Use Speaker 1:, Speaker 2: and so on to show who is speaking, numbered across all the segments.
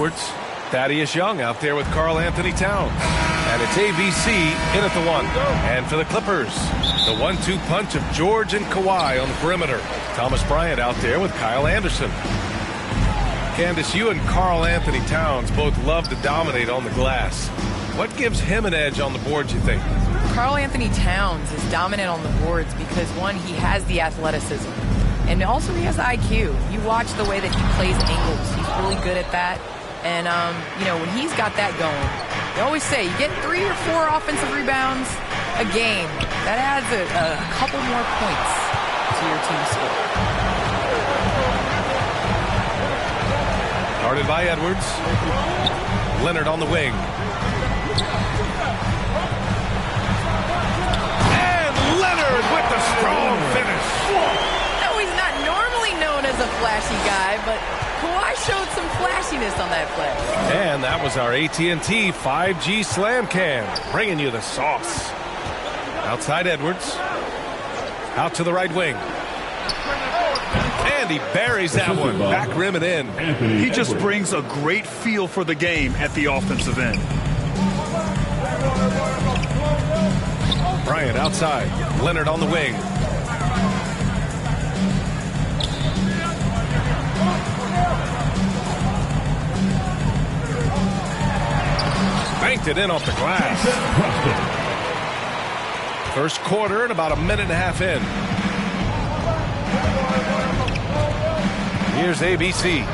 Speaker 1: Edwards. Thaddeus Young out there with Karl Anthony Towns. And it's ABC in at the 1. And for the Clippers, the 1-2 punch of George and Kawhi on the perimeter. Thomas Bryant out there with Kyle Anderson. Candace, you and Karl Anthony Towns both love to dominate on the glass. What gives him an edge on the boards, you think?
Speaker 2: Karl Anthony Towns is dominant on the boards because, one, he has the athleticism. And also he has the IQ. You watch the way that he plays angles. He's really good at that. And, you know, when he's got that going, they always say you get 3 or 4 offensive rebounds a game. That adds a couple more points to your team's score.
Speaker 1: Guarded by Edwards. Leonard on the wing. And Leonard with the strong finish.
Speaker 2: No, he's not normally known as a flashy guy, but Kawhi showed some flashiness on that play.
Speaker 1: And that was our AT&T 5G Slam Cam, bringing you the sauce. Outside Edwards. Out to the right wing. And he buries that one. Back rim and in.
Speaker 3: He just brings a great feel for the game at the offensive end.
Speaker 1: Bryant outside. Leonard on the wing. Banked it in off the glass. First quarter and about a minute and a half in. Here's ABC.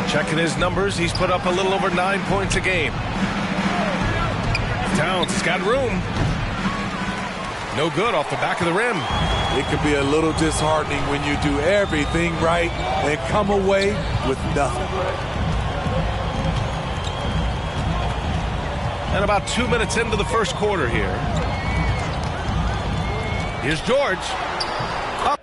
Speaker 1: Checking his numbers. He's put up a little over 9 points a game. Towns has got room. No good off the back of the rim.
Speaker 4: It could be a little disheartening when you do everything right and come away with nothing.
Speaker 1: And about 2 minutes into the first quarter here. Here's George. Up.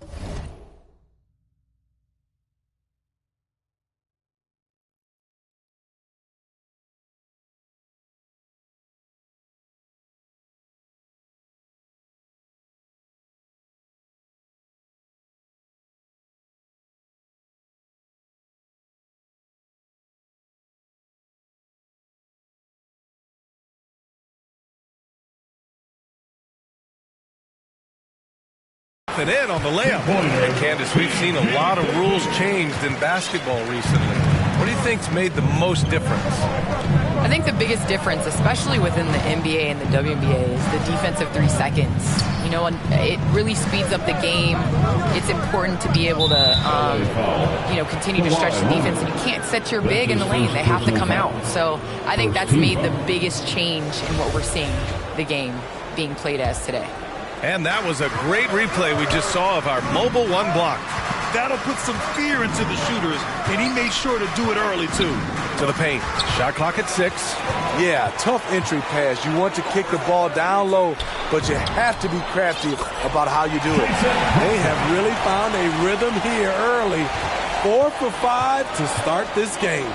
Speaker 1: And in on the layup. And Candace, we've seen a lot of rules changed in basketball recently. What do you think's made the most difference?
Speaker 2: I think the biggest difference, especially within the NBA and the WNBA, is the defensive 3 seconds. You know, and it really speeds up the game. It's important to be able to, you know, continue to stretch the defense. And you can't set your big in the lane. They have to come out. So I think that's made the biggest change in what we're seeing the game being played as today.
Speaker 1: And that was a great replay we just saw of our mobile 1 block.
Speaker 3: That'll put some fear into the shooters, and he made sure to do it early, too.
Speaker 1: To the paint. Shot clock at 6.
Speaker 4: Yeah, tough entry pass. You want to kick the ball down low, but you have to be crafty about how you do it. They have really found a rhythm here early. 4 for 5 to start this game.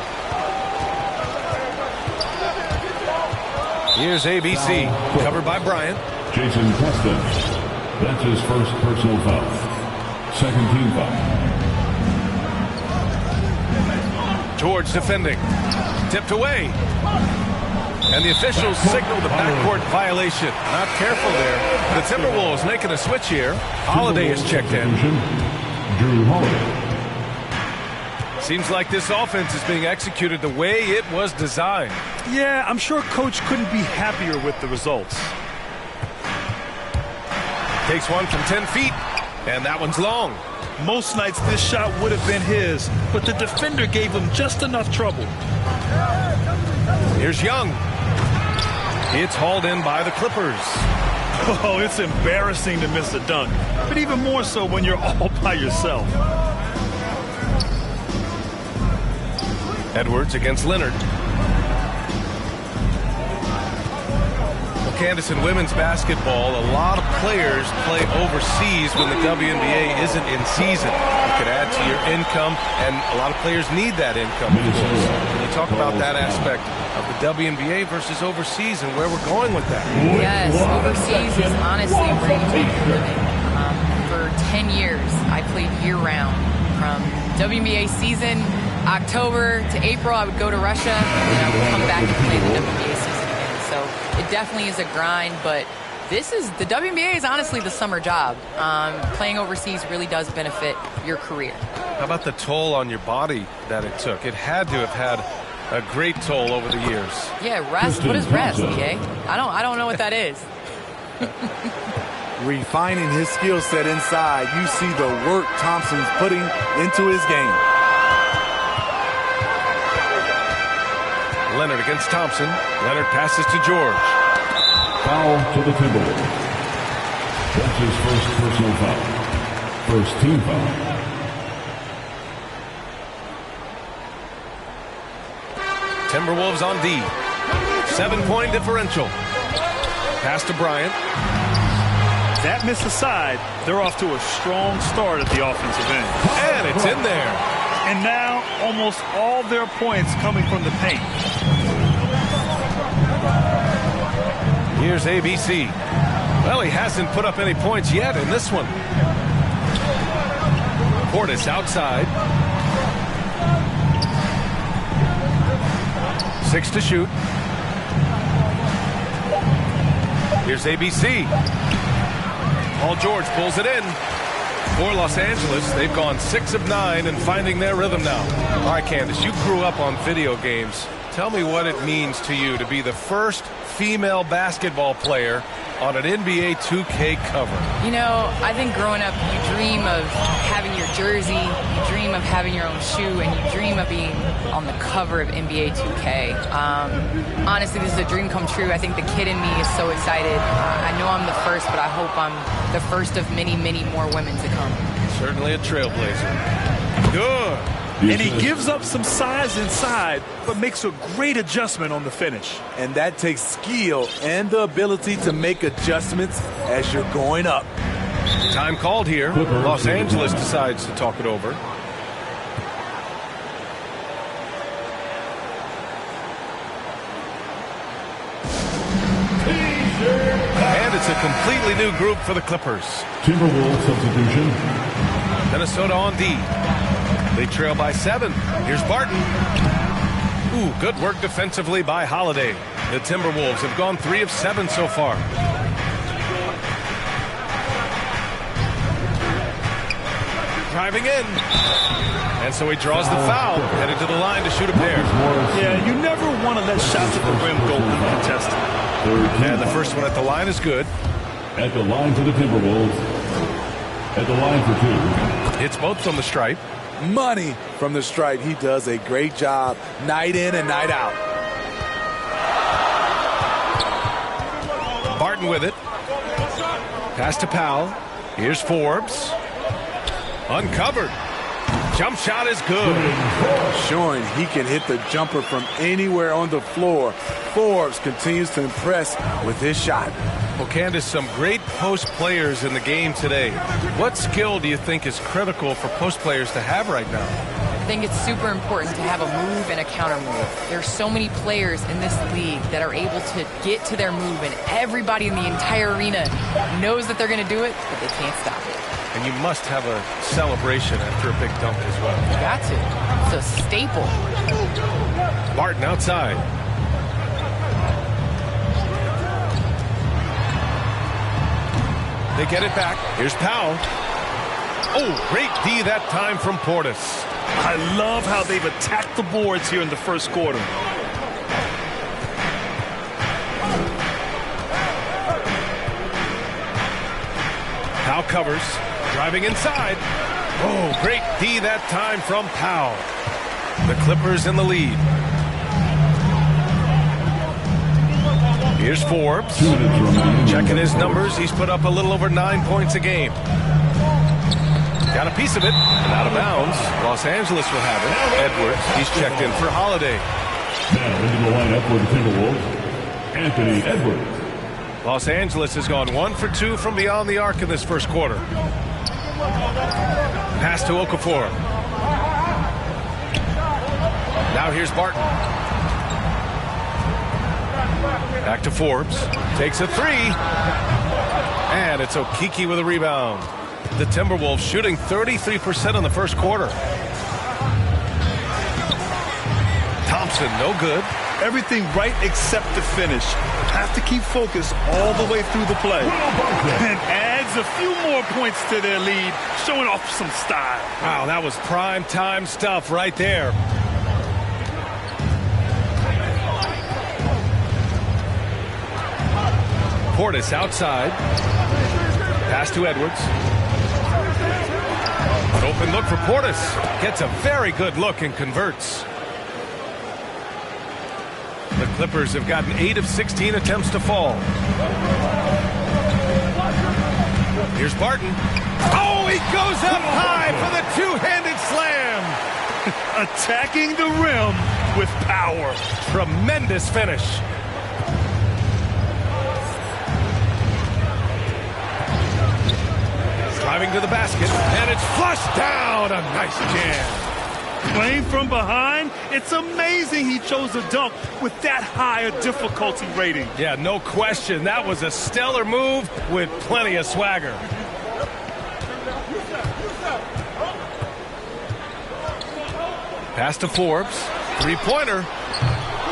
Speaker 1: Here's ABC. Covered by Bryant.
Speaker 5: Jason Preston. That's his first personal foul. Second team foul.
Speaker 1: George defending. Tipped away. And the officials signal the backcourt violation. Not careful there. The Timberwolves making a switch here. Holiday is checked in.
Speaker 5: Drew Holiday.
Speaker 1: Seems like this offense is being executed the way it was designed.
Speaker 3: Yeah, I'm sure Coach couldn't be happier with the results.
Speaker 1: Takes one from 10 feet, and that one's long.
Speaker 3: Most nights this shot would have been his, but the defender gave him just enough trouble.
Speaker 1: Here's Young. It's hauled in by the Clippers.
Speaker 3: Oh, it's embarrassing to miss a dunk, but even more so when you're all by yourself.
Speaker 1: Edwards against Leonard. Candace, in women's basketball, a lot of players play overseas when the WNBA isn't in season. It could add to your income, and a lot of players need that income, of course. Can you talk about that aspect of the WNBA versus overseas and where we're going with that?
Speaker 2: Yes, overseas is honestly where you make your living. For 10 years, I played year-round, from WNBA season October to April, I would go to Russia, and then I would come back and play the WNBA season again. So it definitely is a grind, but the WNBA is honestly the summer job. Playing overseas really does benefit your career.
Speaker 1: How about the toll on your body that it took? It had to have had a great toll over the years.
Speaker 2: Yeah, rest. What is rest, BA? I don't know what that is.
Speaker 4: Refining his skill set inside, you see the work Thompson's putting into his game.
Speaker 1: Leonard against Thompson. Leonard passes to George.
Speaker 5: Foul to the Timberwolves. That's his first personal foul. First team foul.
Speaker 1: Timberwolves on D. 7-point differential. Pass to Bryant.
Speaker 3: That miss aside, they're off to a strong start at the offensive end.
Speaker 1: And it's in there.
Speaker 3: And now almost all their points coming from the paint.
Speaker 1: Here's ABC. Well, he hasn't put up any points yet in this one. Portis outside. 6 to shoot. Here's ABC. Paul George pulls it in. For Los Angeles, they've gone 6 of 9 and finding their rhythm now. All right, Candace, you grew up on video games. Tell me what it means to you to be the first female basketball player on an NBA 2K cover.
Speaker 2: You know, I think growing up, you dream of having your jersey, you dream of having your own shoe, and you dream of being on the cover of NBA 2K. Honestly, this is a dream come true. I think the kid in me is so excited. I know I'm the first, but I hope I'm the first of many, many more women to come.
Speaker 1: Certainly a trailblazer. Good.
Speaker 3: And he gives up some size inside, but makes a great adjustment on the finish.
Speaker 4: And that takes skill and the ability to make adjustments as you're going up.
Speaker 1: Time called here. Los Angeles decides to talk it over. And it's a completely new group for the Clippers.
Speaker 5: Timberwolves substitution.
Speaker 1: Minnesota on D. They trail by 7. Here's Barton. Ooh, good work defensively by Holiday. The Timberwolves have gone 3 of 7 so far. Driving in. And so he draws the foul, headed to the line to shoot a pair.
Speaker 3: Yeah, you never want to let shots at the rim go uncontested.
Speaker 1: And the first one at the line is good.
Speaker 5: At the line for the Timberwolves. At the line for 2.
Speaker 1: Hits both from the stripe.
Speaker 4: Money from the stripe. He does a great job night in and night out.
Speaker 1: Barton with it. Pass to Powell. Here's Forbes. Uncovered. Jump shot is good.
Speaker 4: Showing he can hit the jumper from anywhere on the floor. Forbes continues to impress with his shot.
Speaker 1: Well, Candace, some great post players in the game today. What skill do you think is critical for post players to have right now?
Speaker 2: I think it's super important to have a move and a counter move. There's so many players in this league that are able to get to their move, and everybody in the entire arena knows that they're going to do it, but they can't stop it.
Speaker 1: And you must have a celebration after a big dunk as well.
Speaker 2: You got to. It's a staple.
Speaker 1: Barton outside. They get it back. Here's Powell. Oh, great D that time from Portis.
Speaker 3: I love how they've attacked the boards here in the first quarter.
Speaker 1: Powell covers. Driving inside. Oh, great D that time from Powell. The Clippers in the lead. Here's Forbes. Checking his numbers. He's put up a little over 9 points a game. Got a piece of it. And out of bounds. Los Angeles will have it. Edwards. He's checked in for Holiday.
Speaker 5: Now into the lineup for the Timberwolves, Anthony Edwards.
Speaker 1: Los Angeles has gone 1 for 2 from beyond the arc in this first quarter. Pass to Okafor. Now here's Barton. Back to Forbes. Takes a 3. And it's Okeke with a rebound. The Timberwolves shooting 33% in the first quarter. Thompson, no good.
Speaker 3: Everything right except the finish. Have to keep focused all the way through the play. And adds a few more points to their lead, showing off some style.
Speaker 1: Wow, that was prime time stuff right there. Portis outside. Pass to Edwards. An open look for Portis. Gets a very good look and converts. The Clippers have gotten 8 of 16 attempts to fall. Here's Barton. Oh, he goes up high for the two-handed slam.
Speaker 3: Attacking the rim with power.
Speaker 1: Tremendous finish. Driving to the basket, and it's flushed down. A nice jam.
Speaker 3: Playing from behind, it's amazing he chose a dunk with that high a difficulty rating.
Speaker 1: Yeah, no question. That was a stellar move with plenty of swagger. Pass to Forbes. Three-pointer.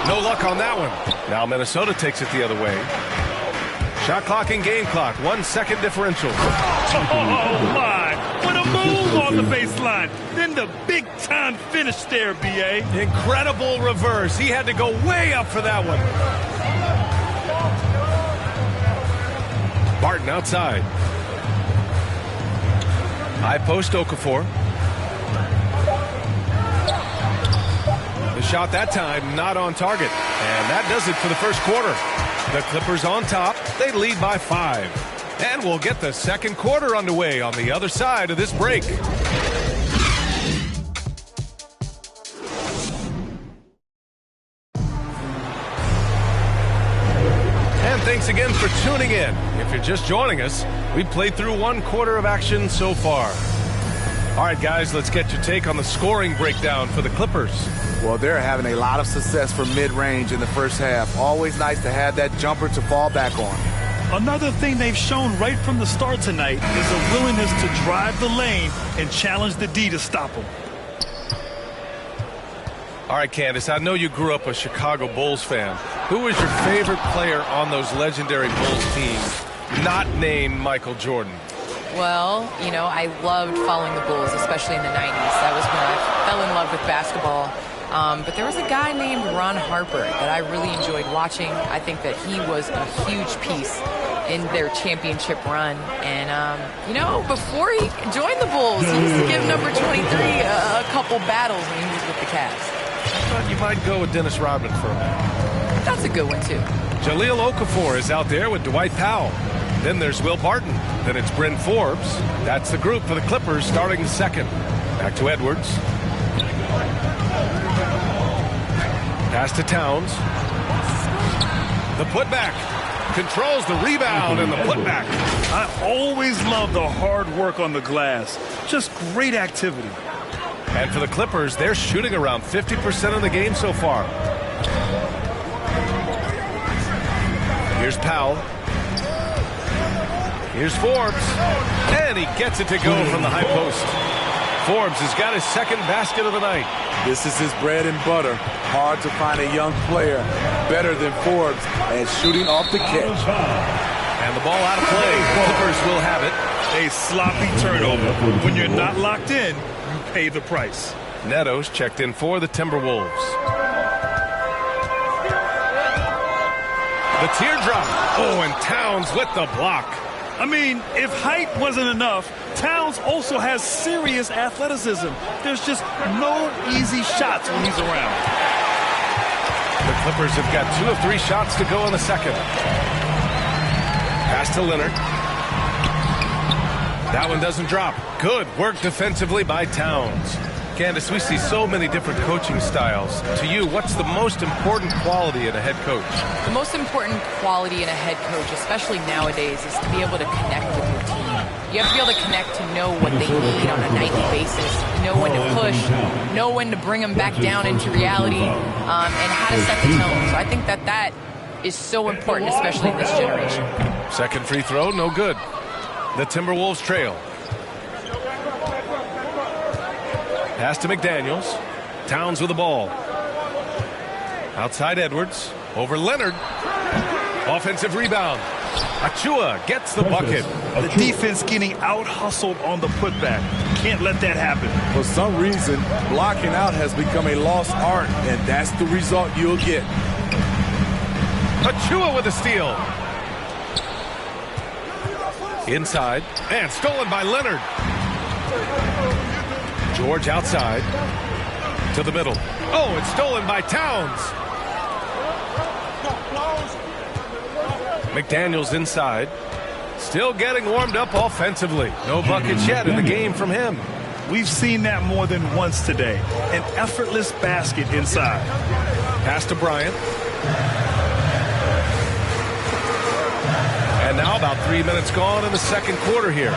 Speaker 1: No luck on that one. Now Minnesota takes it the other way. Shot clock and game clock. 1 second differential.
Speaker 3: Oh, my. What a move on the baseline. Then the big-time finish there, B.A.
Speaker 1: Incredible reverse. He had to go way up for that one. Barton outside. High post Okafor. The shot that time not on target. And that does it for the first quarter. The Clippers on top. They lead by 5. And we'll get the second quarter underway on the other side of this break. And thanks again for tuning in. If you're just joining us, we've played through 1 quarter of action so far. All right, guys, let's get your take on the scoring breakdown for the Clippers.
Speaker 4: Well, they're having a lot of success from mid-range in the first half. Always nice to have that jumper to fall back on.
Speaker 3: Another thing they've shown right from the start tonight is a willingness to drive the lane and challenge the D to stop them.
Speaker 1: All right, Candace, I know you grew up a Chicago Bulls fan. Who was your favorite player on those legendary Bulls teams, not named Michael Jordan?
Speaker 2: Well, you know, I loved following the Bulls, especially in the 90s. That was when I fell in love with basketball. But there was a guy named Ron Harper that I really enjoyed watching. I think that he was a huge piece in their championship run. And, you know, before he joined the Bulls, he used to give number 23 a couple battles when he was with the Cavs.
Speaker 1: I thought you might go with Dennis Rodman for a minute.
Speaker 2: That's a good one, too.
Speaker 1: Jahlil Okafor is out there with Dwight Powell. Then there's Will Barton. Then it's Bryn Forbes. That's the group for the Clippers starting the second. Back to Edwards. Pass to Towns. The putback. Controls the rebound and the putback.
Speaker 3: I always love the hard work on the glass. Just great activity.
Speaker 1: And for the Clippers, they're shooting around 50% of the game so far. Here's Powell. Here's Forbes. And he gets it to go from the high post. Forbes has got his second basket of the night.
Speaker 4: This is his bread and butter. Hard to find a young player better than Forbes at shooting off the catch.
Speaker 1: And the ball out of play. The Clippers will have it.
Speaker 3: A sloppy turnover. When you're not locked in, you pay the price.
Speaker 1: Neto's checked in for the Timberwolves. The teardrop. Oh, and Towns with the block.
Speaker 3: I mean, if height wasn't enough, Towns also has serious athleticism. There's just no easy shots when he's around.
Speaker 1: The Clippers have got 2 of 3 shots to go in the second. Pass to Leonard. That one doesn't drop. Good work defensively by Towns. Candace, we see so many different coaching styles. To you, what's the most important quality in a head coach?
Speaker 2: The most important quality in a head coach, especially nowadays, is to be able to connect with your team. You have to be able to connect to know what they need on a nightly basis, know when to push, know when to bring them back down into reality, and how to set the tone. So I think that that is so important, especially in this generation.
Speaker 1: Second free throw, no good. The Timberwolves trail. Pass to McDaniels. Towns with the ball. Outside Edwards. Over Leonard. Offensive rebound. Achua gets the bucket.
Speaker 3: The defense getting out-hustled on the putback. Can't let that happen.
Speaker 4: For some reason, blocking out has become a lost art, and that's the result you'll get.
Speaker 1: Achua with a steal. Inside, and stolen by Leonard. George outside. To the middle. Oh, it's stolen by Towns. McDaniels inside. Still getting warmed up offensively. No buckets yet in the game from him.
Speaker 3: We've seen that more than once today. An effortless basket inside.
Speaker 1: Pass to Bryant. And now about 3 minutes gone in the second quarter here.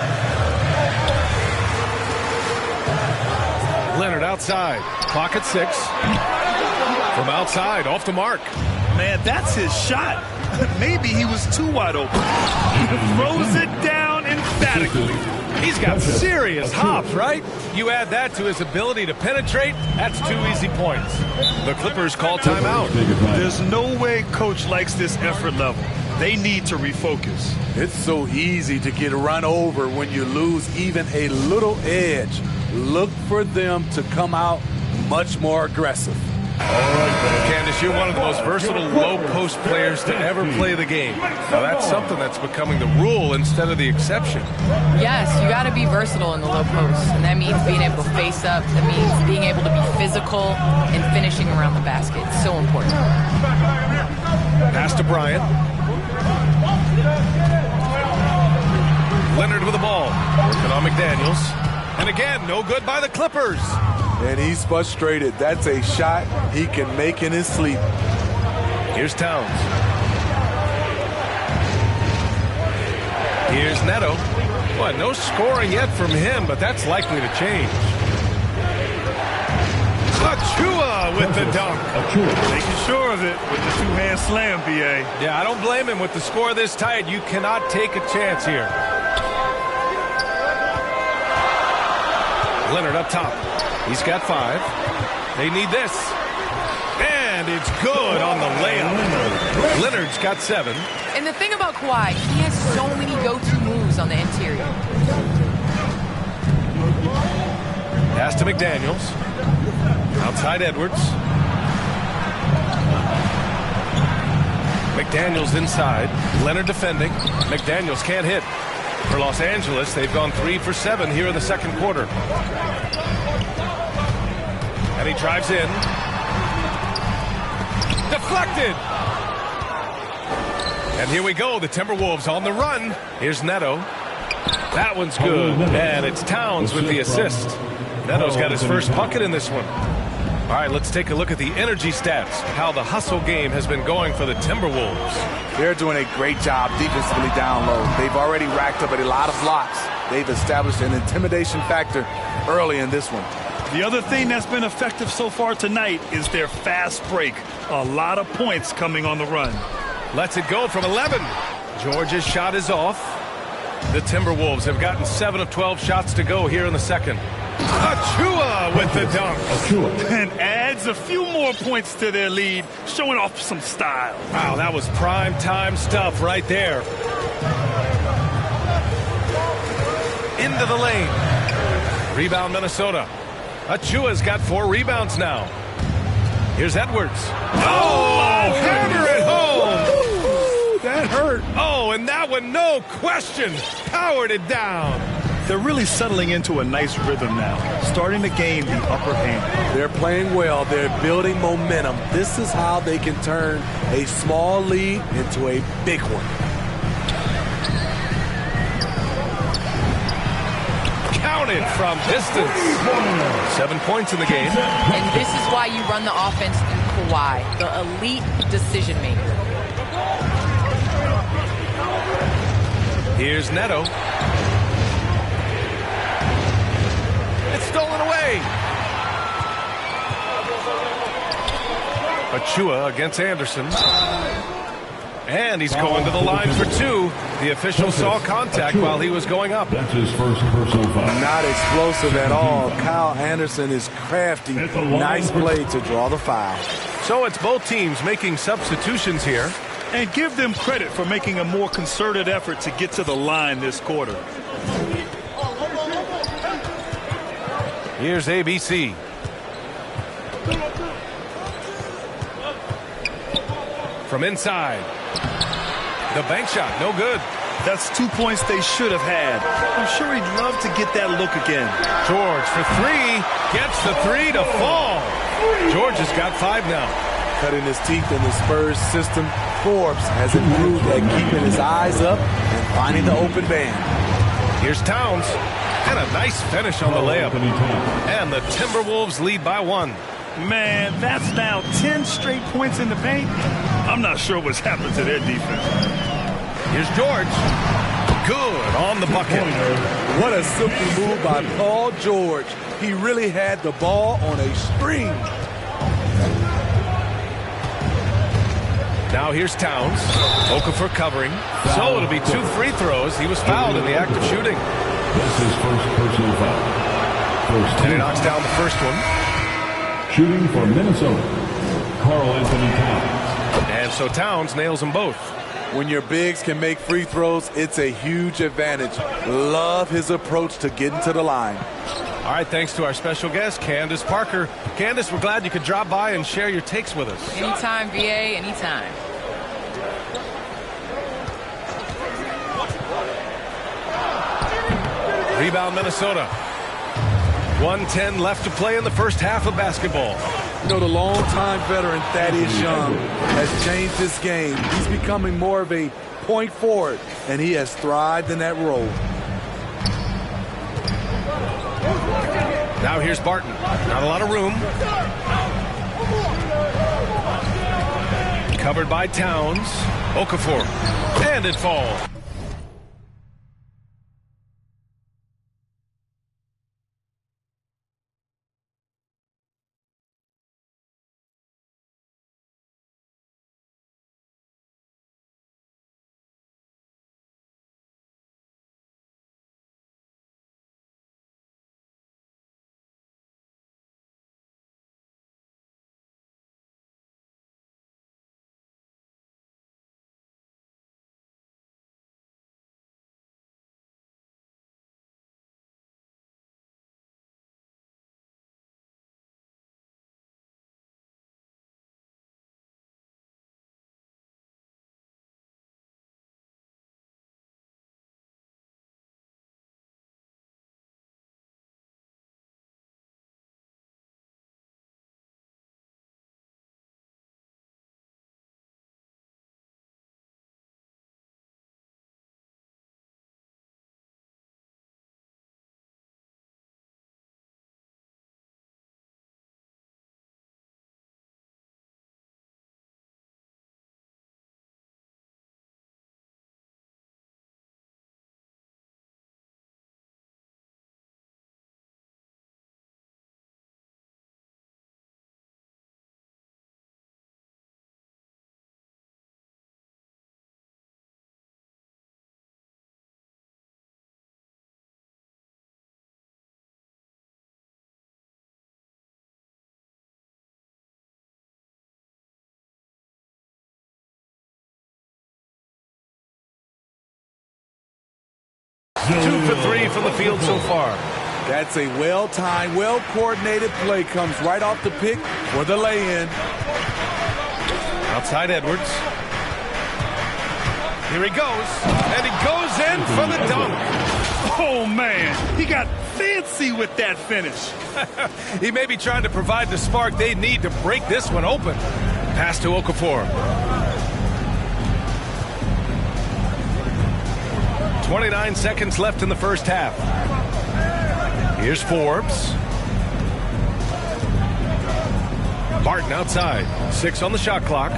Speaker 1: Leonard outside. Clock at 6. From outside, off the mark.
Speaker 3: Man, that's his shot. Maybe he was too wide open. Throws it down emphatically.
Speaker 1: He's got serious hops, right? You add that to his ability to penetrate, that's 2 easy points. The Clippers call timeout.
Speaker 3: There's no way coach likes this effort level. They need to refocus.
Speaker 4: It's so easy to get run over when you lose even a little edge. Look for them to come out much more aggressive.
Speaker 1: Candace, you're one of the most versatile low-post players to ever play the game. Now, that's something that's becoming the rule instead of the exception.
Speaker 2: Yes, you got to be versatile in the low post, and that means being able to face up. That means being able to be physical and finishing around the basket. So important.
Speaker 1: Pass to Bryant. Leonard with the ball. Working on McDaniels. And again, no good by the Clippers.
Speaker 4: And he's frustrated. That's a shot he can make in his sleep.
Speaker 1: Here's Towns. Here's Neto. Well, no scoring yet from him, but that's likely to change. Achua with the dunk.
Speaker 3: Making sure of it with the two-hand slam, B.A.
Speaker 1: Yeah, I don't blame him. With the score this tight, you cannot take a chance here. Leonard up top. He's got 5. They need this. And it's good on the layup. Leonard's got 7.
Speaker 2: And the thing about Kawhi, he has so many go-to moves on the interior.
Speaker 1: Pass to McDaniels. Outside Edwards. McDaniels inside. Leonard defending. McDaniels can't hit. For Los Angeles, they've gone 3 for 7 here in the second quarter. And he drives in. Deflected. And here we go. The Timberwolves on the run. Here's Neto. That one's good. And it's Towns with the assist. Neto's got his first bucket in this one. All right, let's take a look at the energy stats, how the hustle game has been going for the Timberwolves.
Speaker 4: They're doing a great job defensively down low. They've already racked up a lot of blocks. They've established an intimidation factor early in this one.
Speaker 3: The other thing that's been effective so far tonight is their fast break. A lot of points coming on the run.
Speaker 1: Lets it go from 11. George's shot is off. The Timberwolves have gotten 7 of 12 shots to go here in the second. Achua with the dunk.
Speaker 3: And adds a few more points to their lead, showing off some style.
Speaker 1: Wow, that was prime time stuff right there. Into the lane. Rebound Minnesota. Achua's got 4 rebounds now. Here's Edwards. Oh, hammer it home.
Speaker 4: That hurt.
Speaker 1: Oh, and that one, no question, powered it down.
Speaker 3: They're really settling into a nice rhythm now, starting to gain the upper hand.
Speaker 4: They're playing well. They're building momentum. This is how they can turn a small lead into a big one.
Speaker 1: Counted from distance. 7 points in the game.
Speaker 2: And this is why you run the offense through Kawhi, the elite decision maker.
Speaker 1: Here's Neto. It's stolen away. Achua against Anderson. And he's going to the line for 2. The official saw contact while he was going up.
Speaker 5: That's his first personal foul.
Speaker 4: Not explosive at all. Kyle Anderson is crafty. Nice play to draw the foul.
Speaker 1: So it's both teams making substitutions here.
Speaker 3: And give them credit for making a more concerted effort to get to the line this quarter.
Speaker 1: Here's ABC. From inside. The bank shot, no good.
Speaker 3: That's 2 points they should have had. I'm sure he'd love to get that look again.
Speaker 1: George for three. Gets the three to fall. George has got 5 now.
Speaker 4: Cutting his teeth in the Spurs system, Forbes has improved at keeping his eyes up and finding the open man.
Speaker 1: Here's Towns. And a nice finish on the layup. And the Timberwolves lead by 1.
Speaker 3: Man, that's now 10 straight points in the paint. I'm not sure what's happened to their defense.
Speaker 1: Here's George. Good on the bucket.
Speaker 4: What a simple move by Paul George. He really had the ball on a string.
Speaker 1: Now here's Towns. Okafor covering. So it'll be 2 free throws. He was fouled in the act of shooting.
Speaker 5: That's his first personal foul.
Speaker 1: And he knocks down the first one.
Speaker 5: Shooting for Minnesota, Karl Anthony Towns.
Speaker 1: And so Towns nails them both.
Speaker 4: When your bigs can make free throws, it's a huge advantage. Love his approach to getting to the line.
Speaker 1: All right, thanks to our special guest, Candace Parker. Candace, we're glad you could drop by and share your takes with us.
Speaker 2: Anytime, VA, anytime.
Speaker 1: Rebound, Minnesota. 1:10 left to play in the first half of basketball.
Speaker 4: You know, the longtime veteran Thaddeus Young has changed this game. He's becoming more of a point forward, and he has thrived in that role.
Speaker 1: Now here's Barton. Not a lot of room. Covered by Towns. Okafor. And it falls. Two for 3 from the field so far.
Speaker 4: That's a well-timed, well-coordinated play. Comes right off the pick for the lay-in.
Speaker 1: Outside Edwards. Here he goes. And he goes in for the dunk.
Speaker 3: Oh, man. He got fancy with that finish.
Speaker 1: He may be trying to provide the spark they need to break this one open. Pass to Okafor. 29 seconds left in the first half. Here's Forbes. Barton outside. 6 on the shot clock.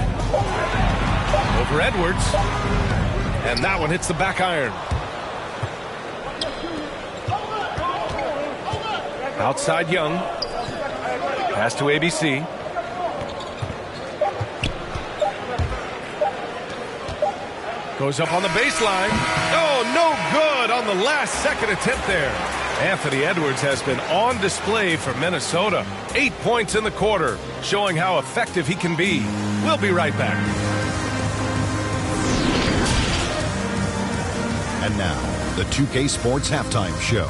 Speaker 1: Over Edwards. And that one hits the back iron. Outside Young. Pass to ABC. Goes up on the baseline. Oh, no good on the last second attempt there. Anthony Edwards has been on display for Minnesota. 8 points in the quarter, showing how effective he can be. We'll be right back.
Speaker 6: And now, the 2K Sports Halftime Show.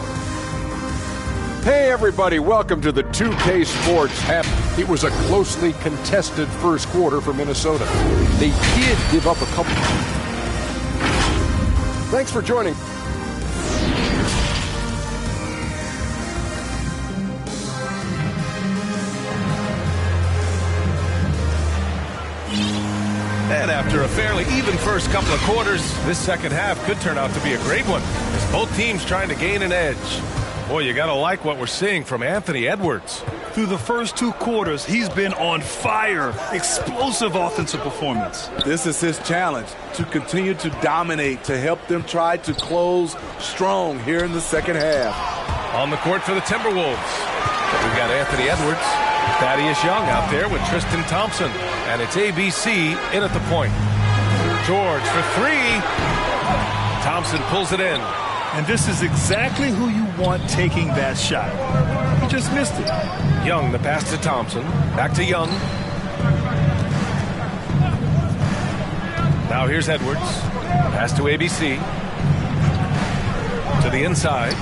Speaker 7: Hey everybody, welcome to the 2K Sports Half. It was a closely contested first quarter for Minnesota. They did give up a couple. Thanks for joining.
Speaker 1: And after a fairly even first couple of quarters, this second half could turn out to be a great one, as both teams trying to gain an edge. Boy, you got to like what we're seeing from Anthony Edwards.
Speaker 3: Through the first 2 quarters, he's been on fire. Explosive offensive performance.
Speaker 4: This is his challenge, to continue to dominate, to help them try to close strong here in the second half.
Speaker 1: On the court for the Timberwolves, we've got Anthony Edwards, Thaddeus Young out there with Tristan Thompson, and it's ABC in at the point. George for 3. Thompson pulls it in.
Speaker 3: And this is exactly who you want taking that shot. He just missed it.
Speaker 1: Young, the pass to Thompson. Back to Young. Now here's Edwards. Pass to ABC. To the inside.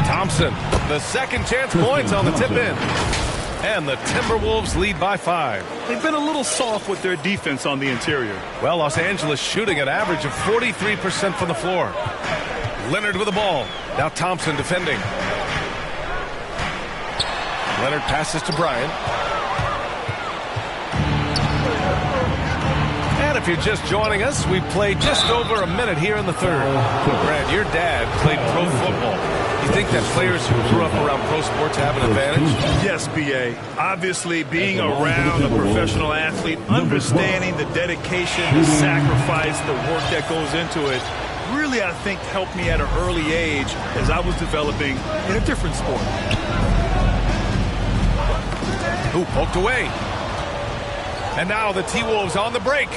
Speaker 1: Thompson, the second chance points on the tip in. And the Timberwolves lead by 5.
Speaker 3: They've been a little soft with their defense on the interior.
Speaker 1: Well, Los Angeles shooting an average of 43% from the floor. Leonard with the ball. Now Thompson defending. Leonard passes to Bryant. And if you're just joining us, we've played just over a minute here in the third. Brad, your dad played pro football. You think that players who grew up around pro sports have an advantage?
Speaker 3: Yes, B.A. Obviously, being around a professional athlete, understanding the dedication, the sacrifice, the work that goes into it, really, I think, helped me at an early age as I was developing in a different sport.
Speaker 1: Who poked away. And now the T-Wolves on the break.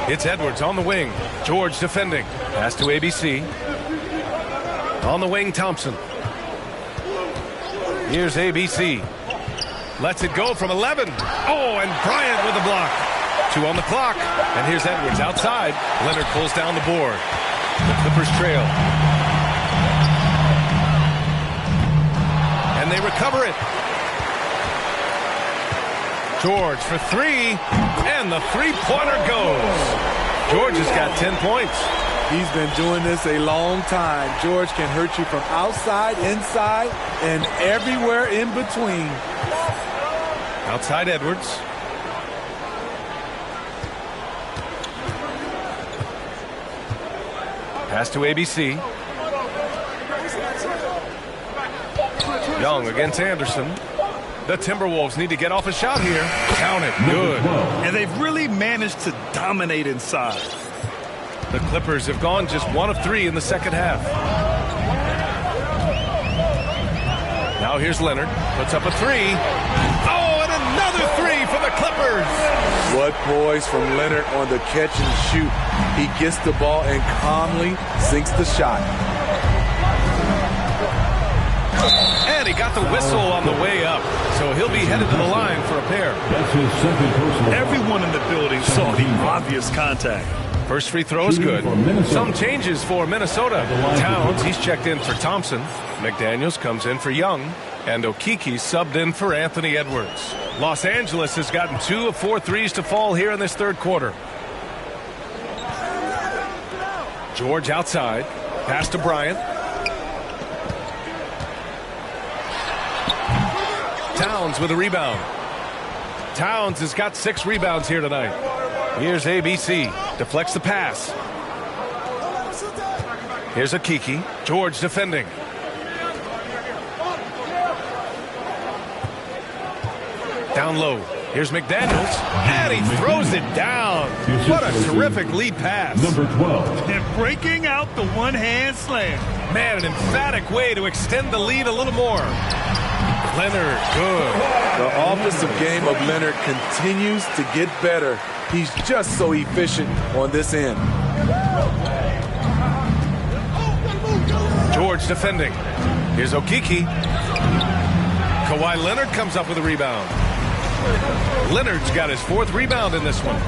Speaker 1: It's Edwards on the wing. George defending. Pass to ABC. On the wing, Thompson. Here's ABC. Lets it go from 11. Oh, and Bryant with the block. 2 on the clock. And here's Edwards outside. Leonard pulls down the board. The Clippers trail. And they recover it. George for 3, and the three-pointer goes. George has got 10 points.
Speaker 4: He's been doing this a long time. George can hurt you from outside, inside, and everywhere in between.
Speaker 1: Outside Edwards. Pass to ABC. Young against Anderson. The Timberwolves need to get off a shot here. Count it. Good.
Speaker 3: And they've really managed to dominate inside.
Speaker 1: The Clippers have gone just 1 of 3 in the second half. Now here's Leonard. Puts up a 3. Oh, and another 3 for the Clippers.
Speaker 4: What poise from Leonard on the catch and shoot. He gets the ball and calmly sinks the shot.
Speaker 1: And he got the whistle on the way up, so he'll be headed to the line for a pair.
Speaker 5: That's his second personal.
Speaker 3: Everyone in the building saw the obvious contact.
Speaker 1: First free throw is good. Some changes for Minnesota. Towns, he's checked in for Thompson. McDaniels comes in for Young. And Okeke subbed in for Anthony Edwards. Los Angeles has gotten 2 of 4 threes to fall here in this third quarter. George outside. Pass to Bryant. Towns with a rebound. Towns has got 6 rebounds here tonight. Here's ABC. Deflects the pass. Here's Okeke. George defending. Down low. Here's McDaniels. And he throws it down. What a terrific lead pass.
Speaker 5: Number 12.
Speaker 3: And breaking out the one-hand slam.
Speaker 1: Man, an emphatic way to extend the lead a little more. Leonard, good.
Speaker 4: The offensive game of Leonard continues to get better. He's just so efficient on this end.
Speaker 1: George defending. Here's Okeke. Kawhi Leonard comes up with a rebound. Leonard's got his 4th rebound in this one.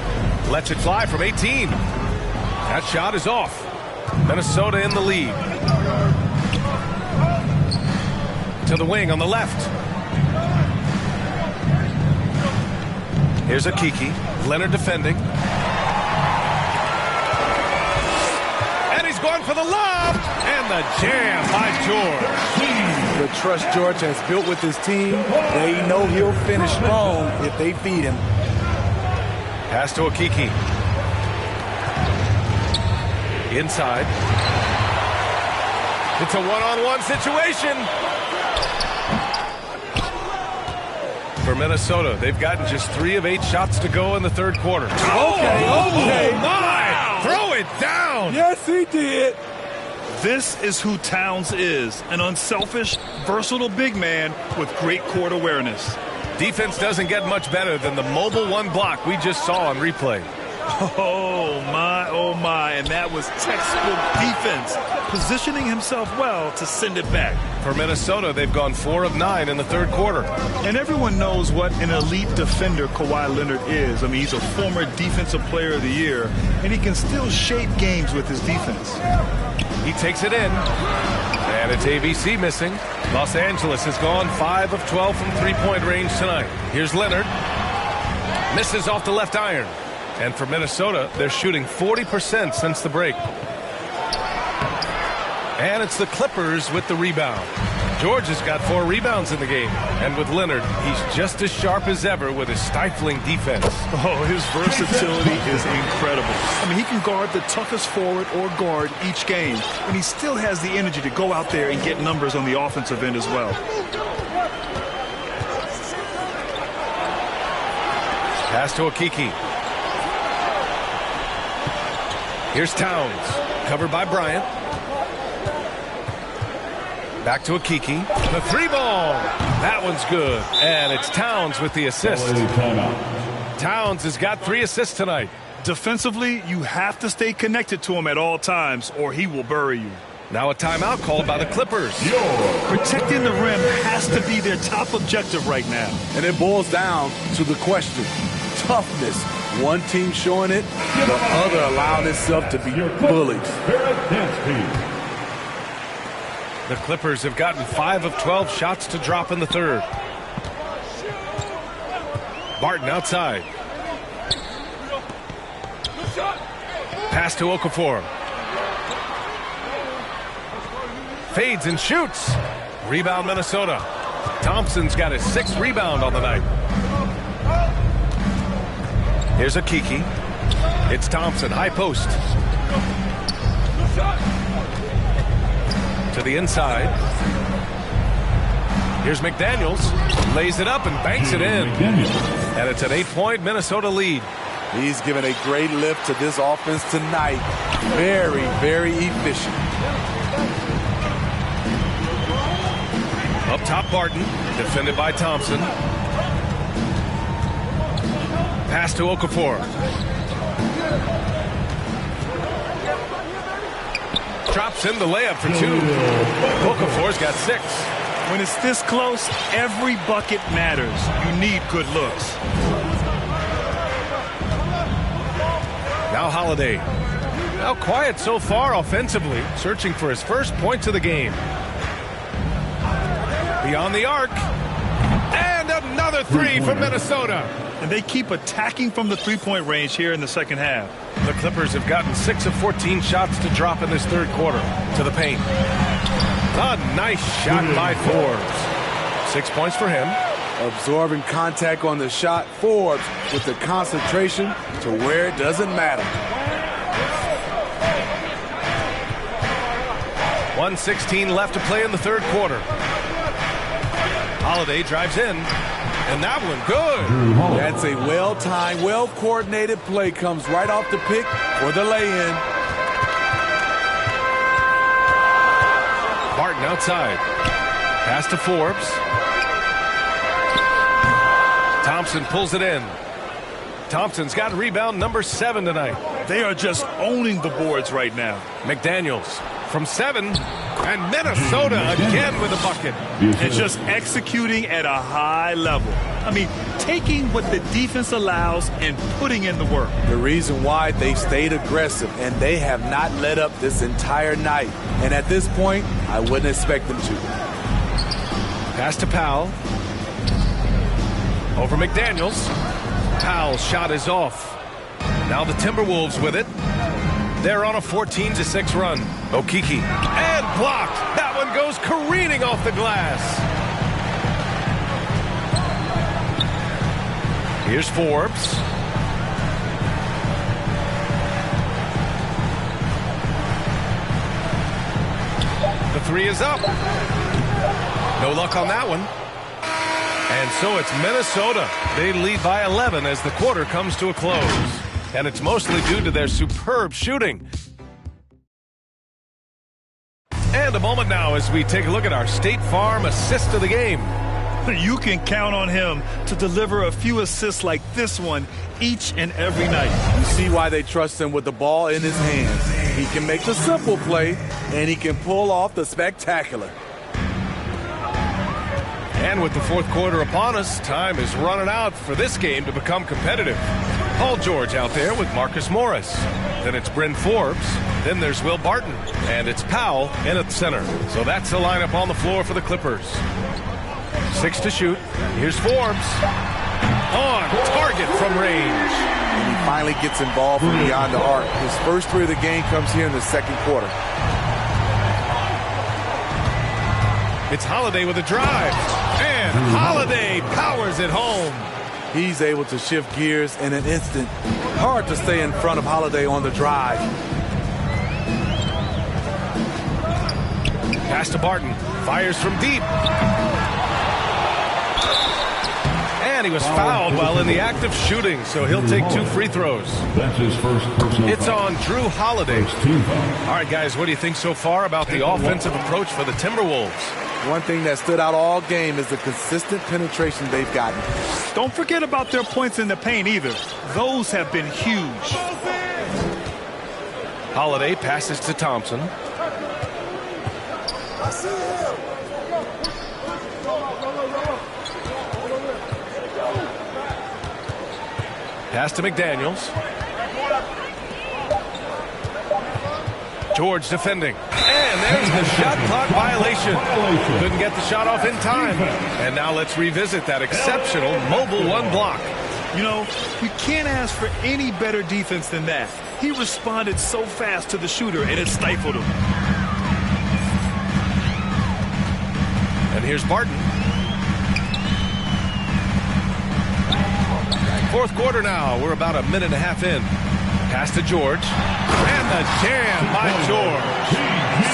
Speaker 1: Lets it fly from 18. That shot is off. Minnesota in the lead. To the wing on the left. Here's Okeke. Leonard defending. And he's going for the lob. And the jam by George.
Speaker 4: The trust George has built with his team, they know he'll finish strong if they feed him.
Speaker 1: Pass to Okeke. Inside. It's a one-on-one situation. For Minnesota, they've gotten just 3 of 8 shots to go in the 3rd quarter.
Speaker 4: Okay.
Speaker 1: Oh my! Throw it down!
Speaker 4: Yes, he did.
Speaker 3: This is who Towns is, an unselfish, versatile big man with great court awareness.
Speaker 1: Defense doesn't get much better than the mobile 1 block we just saw on replay.
Speaker 3: Oh my, and that was textbook defense, positioning himself well to send it back.
Speaker 1: For Minnesota, they've gone 4 of 9 in the 3rd quarter.
Speaker 3: And everyone knows what an elite defender Kawhi Leonard is. I mean, he's a former Defensive Player of the Year, and he can still shape games with his defense.
Speaker 1: He takes it in, and it's ABC missing. Los Angeles has gone 5 of 12 from 3-point range tonight. Here's Leonard. Misses off the left iron. And for Minnesota, they're shooting 40% since the break. And it's the Clippers with the rebound. George has got 4 rebounds in the game. And with Leonard, he's just as sharp as ever with his stifling defense.
Speaker 3: Oh, his versatility is incredible. I mean, he can guard the toughest forward or guard each game. And he still has the energy to go out there and get numbers on the offensive end as well.
Speaker 1: Pass to Okeke. Here's Towns, covered by Bryant. Back to Okeke. The 3-ball. That one's good. And it's Towns with the assist. Towns has got 3 assists tonight.
Speaker 3: Defensively, you have to stay connected to him at all times, or he will bury you.
Speaker 1: Now a timeout called by the Clippers.
Speaker 3: Protecting the rim has to be their top objective right now.
Speaker 4: And it boils down to the question. Toughness. One team showing it, the other allowing itself to be bullied.
Speaker 1: The Clippers have gotten 5 of 12 shots to drop in the 3rd. Barton outside. Pass to Okafor. Fades and shoots. Rebound Minnesota. Thompson's got his 6th rebound on the night. Here's Okeke. It's Thompson, high post. To the inside. Here's McDaniels. Lays it up and banks it in. And it's an 8-point Minnesota lead.
Speaker 4: He's given a great lift to this offense tonight. Very, very efficient.
Speaker 1: Up top, Barton. Defended by Thompson. Pass to Okafor. Drops in the layup for 2. Okafor's got 6.
Speaker 3: When it's this close, every bucket matters. You need good looks.
Speaker 1: Now Holiday. Now quiet so far offensively, searching for his first points of the game. Beyond the arc. And another 3 from Minnesota.
Speaker 3: And they keep attacking from the 3-point range here in the second half.
Speaker 1: The Clippers have gotten 6 of 14 shots to drop in this 3rd quarter. To the paint. A nice shot by Forbes. 6 points for him.
Speaker 4: Absorbing contact on the shot. Forbes with the concentration to where it doesn't matter.
Speaker 1: 1:16 left to play in the 3rd quarter. Holiday drives in. And that one good.
Speaker 4: That's a well-timed, well-coordinated play. Comes right off the pick for the lay-in.
Speaker 1: Barton outside. Pass to Forbes. Thompson pulls it in. Thompson's got rebound number 7 tonight.
Speaker 3: They are just owning the boards right now.
Speaker 1: McDaniels from 7, and Minnesota again with a bucket.
Speaker 3: And just executing at a high level. I mean, taking what the defense allows and putting in the work.
Speaker 4: The reason why they stayed aggressive, and they have not let up this entire night. And at this point, I wouldn't expect them to.
Speaker 1: Pass to Powell. Over McDaniels. Powell's shot is off. Now the Timberwolves with it. They're on a 14-6 run. Okeke. And blocked. That one goes careening off the glass. Here's Forbes. The 3 is up. No luck on that one. And so it's Minnesota. They lead by 11 as the quarter comes to a close. And it's mostly due to their superb shooting. And a moment now as we take a look at our State Farm assist of the game.
Speaker 3: You can count on him to deliver a few assists like this one each and every night.
Speaker 4: You see why they trust him with the ball in his hands. He can make the simple play, and he can pull off the spectacular.
Speaker 1: And with the fourth quarter upon us, time is running out for this game to become competitive. Paul George out there with Marcus Morris. Then it's Bryn Forbes. Then there's Will Barton. And it's Powell in at center. So that's the lineup on the floor for the Clippers. 6 to shoot. Here's Forbes. On target from range.
Speaker 4: And he finally gets involved from beyond the arc. His first 3 of the game comes here in the second quarter.
Speaker 1: It's Holiday with a drive. And Holiday powers it home.
Speaker 4: He's able to shift gears in an instant. Hard to stay in front of Holiday on the drive.
Speaker 1: Pass to Barton. Fires from deep. And he was fouled while in the act of shooting, so he'll take 2 free throws.
Speaker 5: That's his first personal
Speaker 1: It's
Speaker 5: foul.
Speaker 1: on Drew Holiday.
Speaker 5: First team foul.
Speaker 1: All right, guys, what do you think so far about the offensive approach for the Timberwolves?
Speaker 4: One thing that stood out all game is the consistent penetration they've gotten.
Speaker 3: Don't forget about their points in the paint either. Those have been huge.
Speaker 1: Holiday passes to Thompson. Pass to McDaniels. George defending. And there's the shot clock violation. Couldn't get the shot off in time. And now let's revisit that exceptional mobile 1 block.
Speaker 3: You know, you can't ask for any better defense than that. He responded so fast to the shooter, and it stifled him.
Speaker 1: And here's Barton. Fourth quarter now. We're about a minute and a half in. Pass to George. And the jam by George.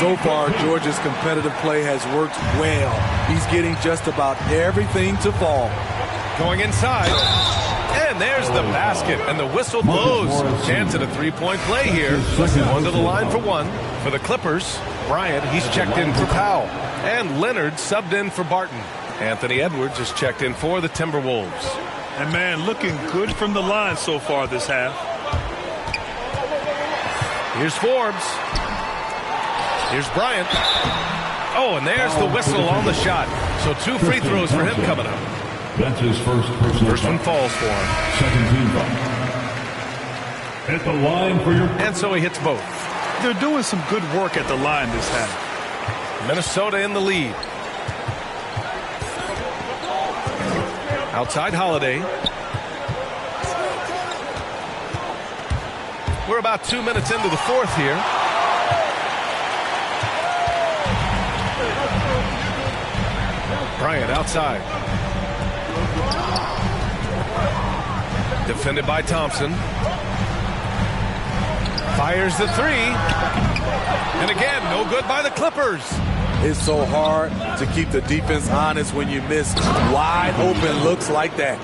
Speaker 4: So far, George's competitive play has worked well. He's getting just about everything to fall.
Speaker 1: Going inside. And there's the basket. And the whistle blows. Chance at a 3-point play here. One to the line for 1. For the Clippers, Bryant, he's checked in for Powell. And Leonard subbed in for Barton. Anthony Edwards is checked in for the Timberwolves.
Speaker 3: And, man, looking good from the line so far this half.
Speaker 1: Here's Forbes. Here's Bryant. Oh, and there's the whistle on the shot. So 2 free throws for him coming up.
Speaker 5: That's his first personal
Speaker 1: First one
Speaker 5: foul.
Speaker 1: falls for him.
Speaker 5: Second team foul. At the line for your...
Speaker 1: And so he hits both.
Speaker 3: They're doing some good work at the line this half.
Speaker 1: Minnesota in the lead. Outside Holiday. We're about 2 minutes into the fourth here. Bryant outside. Defended by Thompson. Fires the 3. And again, no good by the Clippers.
Speaker 4: It's so hard to keep the defense honest when you miss wide open looks like that.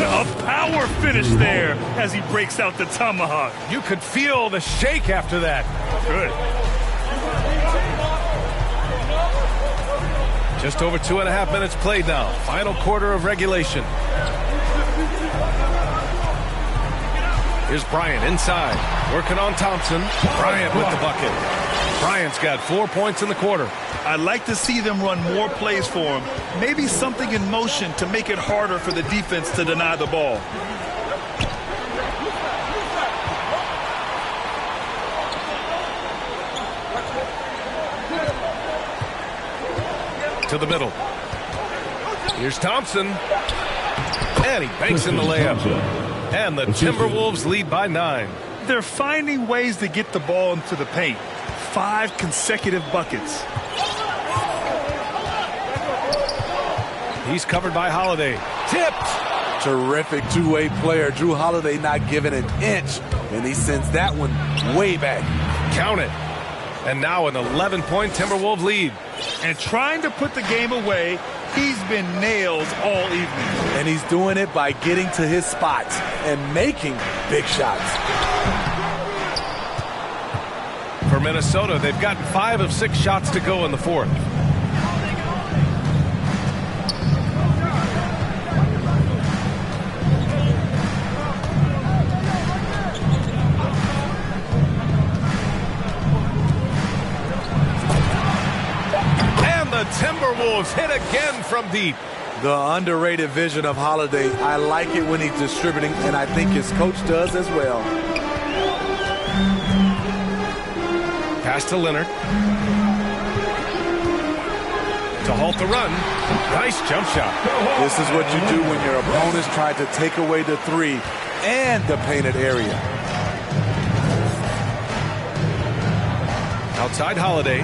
Speaker 3: A power finish there as he breaks out the tomahawk.
Speaker 1: You could feel the shake after that.
Speaker 3: Good.
Speaker 1: Just over 2.5 minutes played now. Final quarter of regulation. Here's Bryant inside, working on Thompson. Bryant with the bucket. Bryant's got 4 points in the quarter.
Speaker 3: I'd like to see them run more plays for him. Maybe something in motion to make it harder for the defense to deny the ball.
Speaker 1: To the middle. Here's Thompson. And he banks in the layup. And the Timberwolves lead by 9.
Speaker 3: They're finding ways to get the ball into the paint. 5 consecutive buckets.
Speaker 1: He's covered by Holiday. Tipped.
Speaker 4: Terrific two-way player. Drew Holiday not giving an inch, and he sends that one way back.
Speaker 1: Count it. And now an 11-point Timberwolves lead.
Speaker 3: And trying to put the game away, he's been nails all evening.
Speaker 4: And he's doing it by getting to his spots and making big shots.
Speaker 1: For Minnesota, they've gotten 5 of 6 shots to go in the fourth. The Timberwolves hit again from deep.
Speaker 4: The underrated vision of Holiday. I like it when he's distributing, and I think his coach does as well.
Speaker 1: Pass to Leonard. To halt the run. Nice jump shot.
Speaker 4: This is what you do when your opponents try to take away the 3 and the painted area.
Speaker 1: Outside Holiday.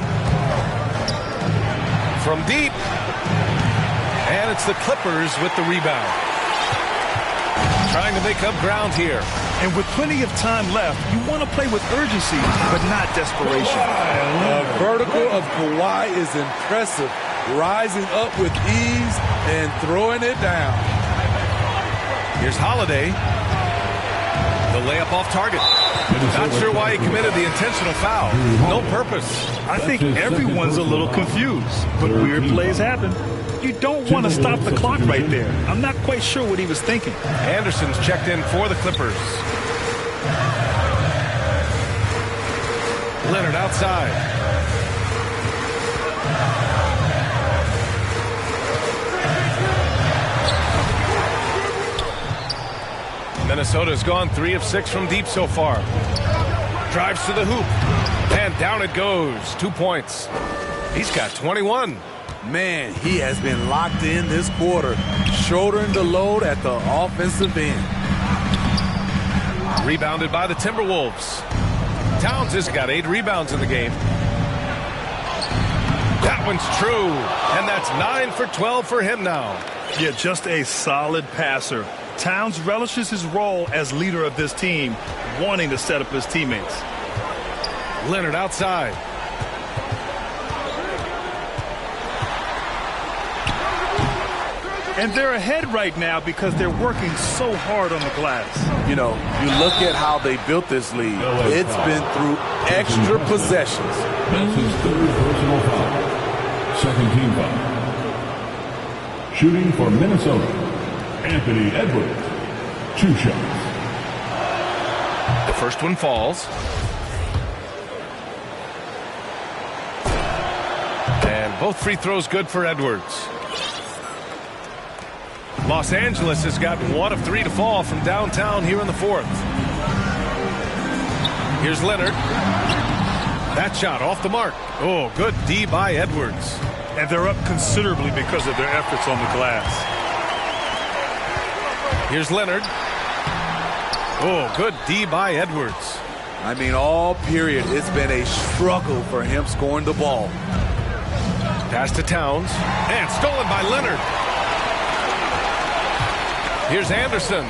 Speaker 1: From deep. And it's the Clippers with the rebound. Trying to make up ground here.
Speaker 3: And with plenty of time left, you want to play with urgency, but not desperation.
Speaker 4: The vertical of Kawhi is impressive. Rising up with ease and throwing it down.
Speaker 1: Here's Holiday. The layup off target. Not sure why he committed the intentional foul. No purpose.
Speaker 3: I think everyone's a little confused, but weird plays happen. You don't want to stop the clock right there. I'm not quite sure what he was thinking.
Speaker 1: Anderson's checked in for the Clippers. Leonard outside. Minnesota's gone 3 of 6 from deep so far. Drives to the hoop. And down it goes. 2 points. He's got 21.
Speaker 4: Man, he has been locked in this quarter, shouldering the load at the offensive end.
Speaker 1: Rebounded by the Timberwolves. Towns has got 8 rebounds in the game. That one's true. And that's 9 for 12 for him now.
Speaker 3: Yeah, just a solid passer. Towns relishes his role as leader of this team, wanting to set up his teammates.
Speaker 1: Leonard outside.
Speaker 3: And they're ahead right now because they're working so hard on the glass.
Speaker 4: You know, you look at how they built this lead. It's been through extra possessions.
Speaker 5: That's his 3rd personal foul. 2nd team foul. Shooting for Minnesota, Anthony Edwards. 2 shots.
Speaker 1: The first one falls. And both free throws good for Edwards. Los Angeles has got 1 of 3 to fall from downtown here in the fourth. Here's Leonard. That shot off the mark. Oh, good D by Edwards.
Speaker 3: And they're up considerably because of their efforts on the glass.
Speaker 1: Here's Leonard. Oh, good D by Edwards.
Speaker 4: I mean, all period, it's been a struggle for him scoring the ball.
Speaker 1: Pass to Towns. And stolen by Leonard. Here's Anderson.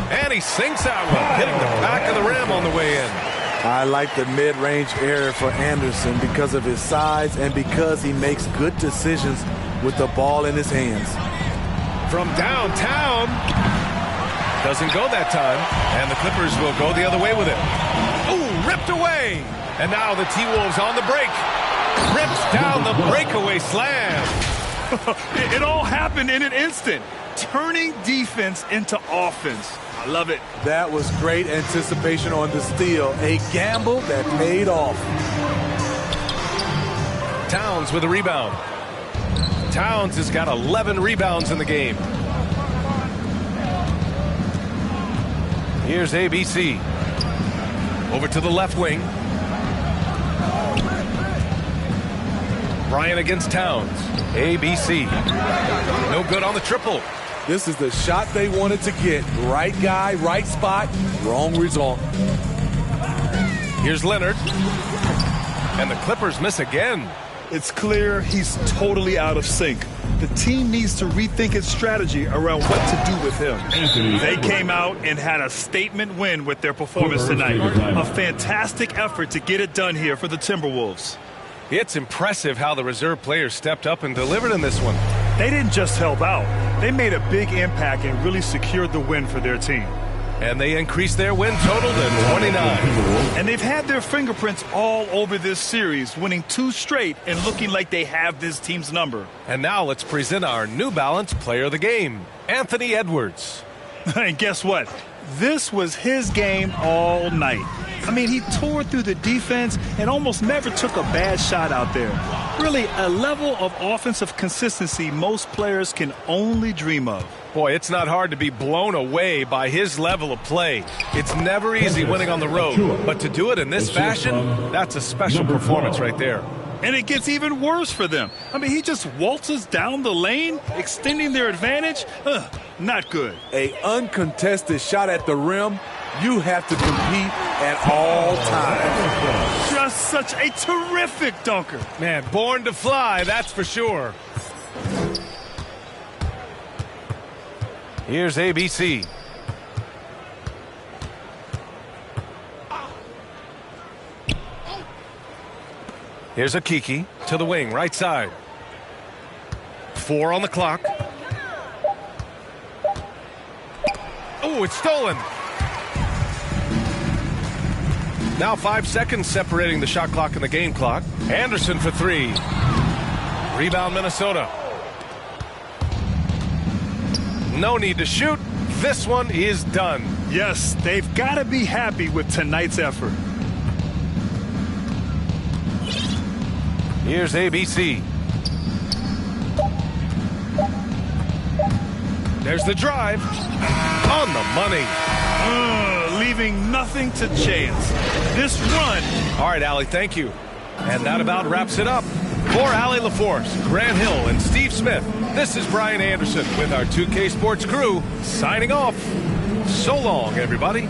Speaker 1: And he sinks that one, hitting the back of the rim on the way in.
Speaker 4: I like the mid-range area for Anderson because of his size and because he makes good decisions with the ball in his hands.
Speaker 1: From downtown. Doesn't go that time. And the Clippers will go the other way with it. Ooh, ripped away. And now the T-Wolves on the break. Rips down the breakaway slam.
Speaker 3: It all happened in an instant. Turning defense into offense. I love it.
Speaker 4: That was great anticipation on the steal. A gamble that paid off.
Speaker 1: Towns with a rebound. Towns has got 11 rebounds in the game. Here's ABC. Over to the left wing. Bryant against Towns. ABC. No good on the triple.
Speaker 4: This is the shot they wanted to get. Right guy, right spot, wrong result.
Speaker 1: Here's Leonard. And the Clippers miss again.
Speaker 3: It's clear he's totally out of sync. The team needs to rethink its strategy around what to do with him. They came out and had a statement win with their performance tonight. A fantastic effort to get it done here for the Timberwolves.
Speaker 1: It's impressive how the reserve players stepped up and delivered in this one.
Speaker 3: They didn't just help out. They made a big impact and really secured the win for their team.
Speaker 1: And they increased their win total to 29.
Speaker 3: And they've had their fingerprints all over this series, winning 2 straight and looking like they have this team's number.
Speaker 1: And now let's present our New Balance player of the game, Anthony Edwards.
Speaker 3: And guess what? This was his game all night. I mean, he tore through the defense and almost never took a bad shot out there. Really, a level of offensive consistency most players can only dream of.
Speaker 1: Boy, it's not hard to be blown away by his level of play. It's never easy winning on the road, but to do it in this fashion, that's a special performance right there.
Speaker 3: And it gets even worse for them. I mean, he just waltzes down the lane, extending their advantage. Not good.
Speaker 4: A uncontested shot at the rim. You have to compete at all times.
Speaker 3: Just such a terrific dunker.
Speaker 1: Man, born to fly, that's for sure. Here's ABC. Here's Akiki to the wing, right side. 4 on the clock. Oh, it's stolen. Now 5 seconds separating the shot clock and the game clock. Anderson for 3. Rebound Minnesota. No need to shoot. This one is done.
Speaker 3: Yes, they've got to be happy with tonight's effort.
Speaker 1: Here's ABC. There's the drive. On the money.
Speaker 3: Leaving nothing to chance. This run.
Speaker 1: All right, Allie, thank you. And that about wraps it up. For Allie LaForce, Grant Hill, and Steve Smith, this is Brian Anderson with our 2K Sports crew signing off. So long, everybody.